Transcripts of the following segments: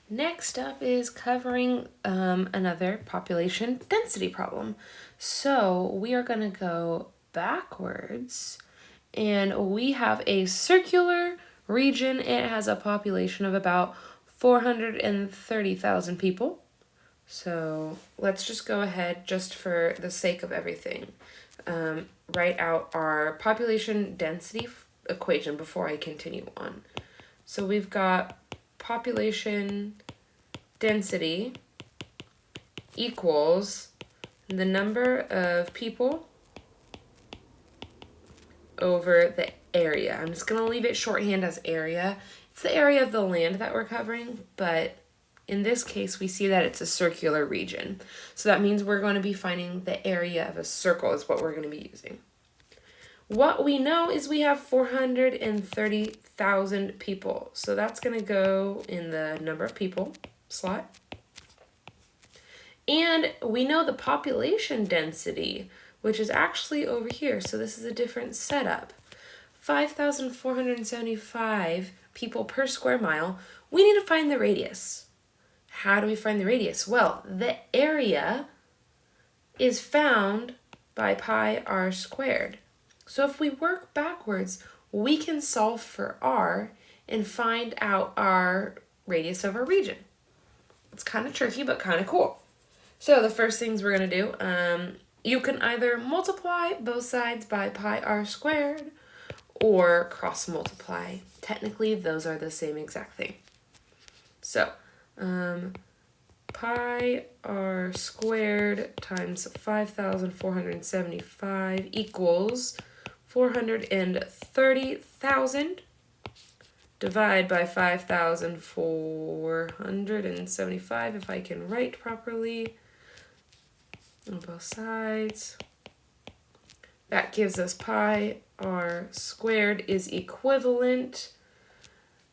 Next up is covering another population density problem. So we are going to go backwards, and we have a circular region. It has a population of about 430,000 people. So let's just go ahead, just for the sake of everything, write out our population density equation before I continue on. So we've got population density equals the number of people over the area. I'm just going to leave it shorthand as area. It's the area of the land that we're covering, but in this case, we see that it's a circular region. So that means we're going to be finding the area of a circle is what we're going to be using. What we know is we have 430,000 people. So that's going to go in the number of people slot. And we know the population density, which is actually over here. So this is a different setup. 5,475 people per square mile. We need to find the radius. How do we find the radius? Well, the area is found by pi r squared. So if we work backwards, we can solve for r and find out our radius of our region. It's kind of tricky, but kind of cool. So the first things we're going to do, you can either multiply both sides by pi r squared or cross multiply. Technically, those are the same exact thing. So pi r squared times 5,475 equals 430,000 divide by 5,475 if I can write properly on both sides. That gives us pi r squared is equivalent.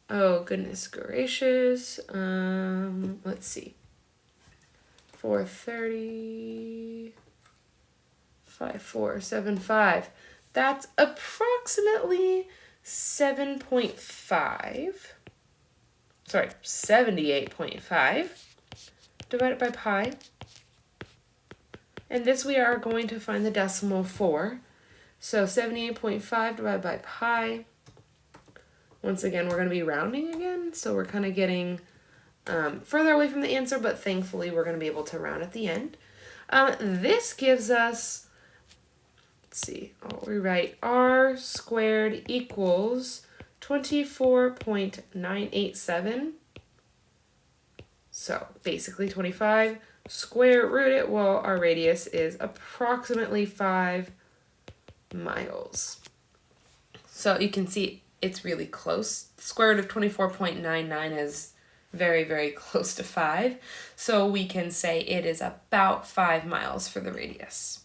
Oh, goodness gracious. Let's see. 430,5475. That's approximately 78.5 divided by pi. And this we are going to find the decimal for. So 78.5 divided by pi. Once again, we're going to be rounding again. So we're kind of getting further away from the answer, but thankfully we're going to be able to round at the end. This gives us, let's see, I'll rewrite r squared equals 24.987. So basically 25, square root it, well, our radius is approximately 5 miles. So you can see it's really close. The square root of 24.99 is very, very close to 5. So we can say it is about 5 miles for the radius.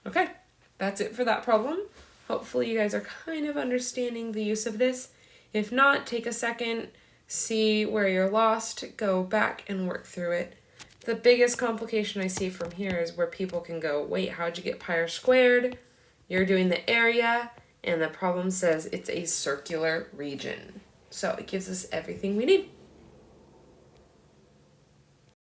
Okay, that's it for that problem. Hopefully you guys are kind of understanding the use of this. If not, take a second, see where you're lost, go back and work through it. The biggest complication I see from here is where people can go, wait, how'd you get pi r squared? You're doing the area, and the problem says it's a circular region. So it gives us everything we need.